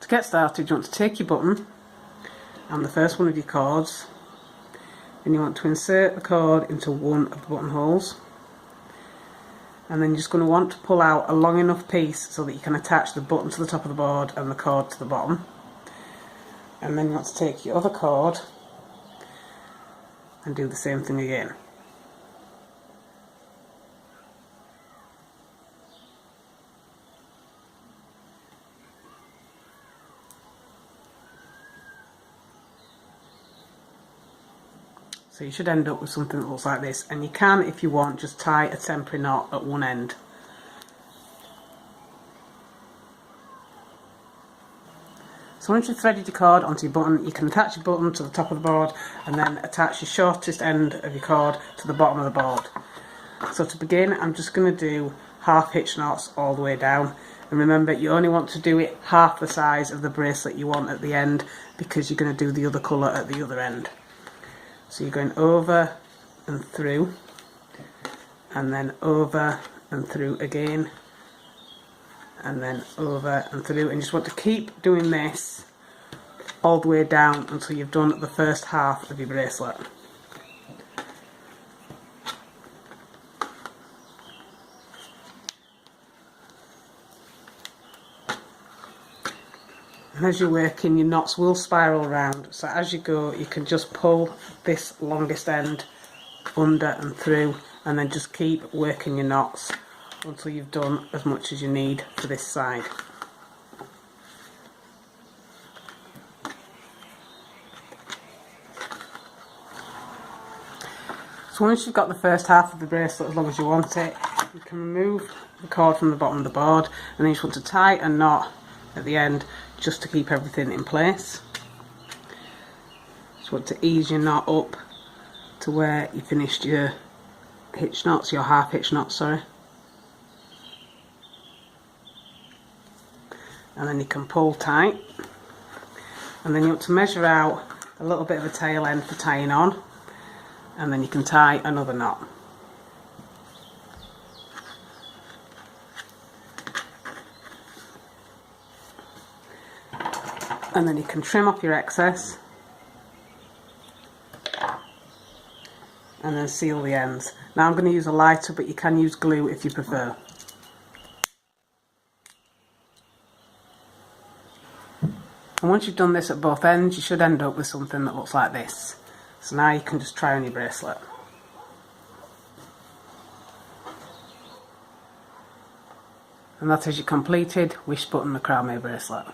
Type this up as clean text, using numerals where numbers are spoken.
get started, you want to take your button and the first one of your cords, and you want to insert the cord into one of the buttonholes, and then you're just going to want to pull out a long enough piece so that you can attach the button to the top of the board and the cord to the bottom. And then you want to take your other cord and do the same thing again. So you should end up with something that looks like this, and you can, if you want, just tie a temporary knot at one end. So once you've threaded your cord onto your button, you can attach your button to the top of the board and then attach your shortest end of your cord to the bottom of the board. So to begin, I'm just going to do half hitch knots all the way down, and remember, you only want to do it half the size of the bracelet you want at the end, because you're going to do the other colour at the other end. So you're going over and through, and then over and through again, and then over and through, and you just want to keep doing this all the way down until you've done the first half of your bracelet. And as you're working, your knots will spiral around, so as you go you can just pull this longest end under and through, and then just keep working your knots until you've done as much as you need for this side. So once you've got the first half of the bracelet, as long as you want it, you can remove the cord from the bottom of the board, and then you just want to tie a knot at the end just to keep everything in place. Just want to ease your knot up to where you finished your hitch knots, your half hitch knots, sorry. And then you can pull tight, and then you want to measure out a little bit of a tail end for tying on, and then you can tie another knot. And then you can trim off your excess and then seal the ends. Now I'm going to use a lighter, but you can use glue if you prefer. And once you've done this at both ends, you should end up with something that looks like this. So now you can just try on your bracelet. And that is your completed wish button macrame bracelet.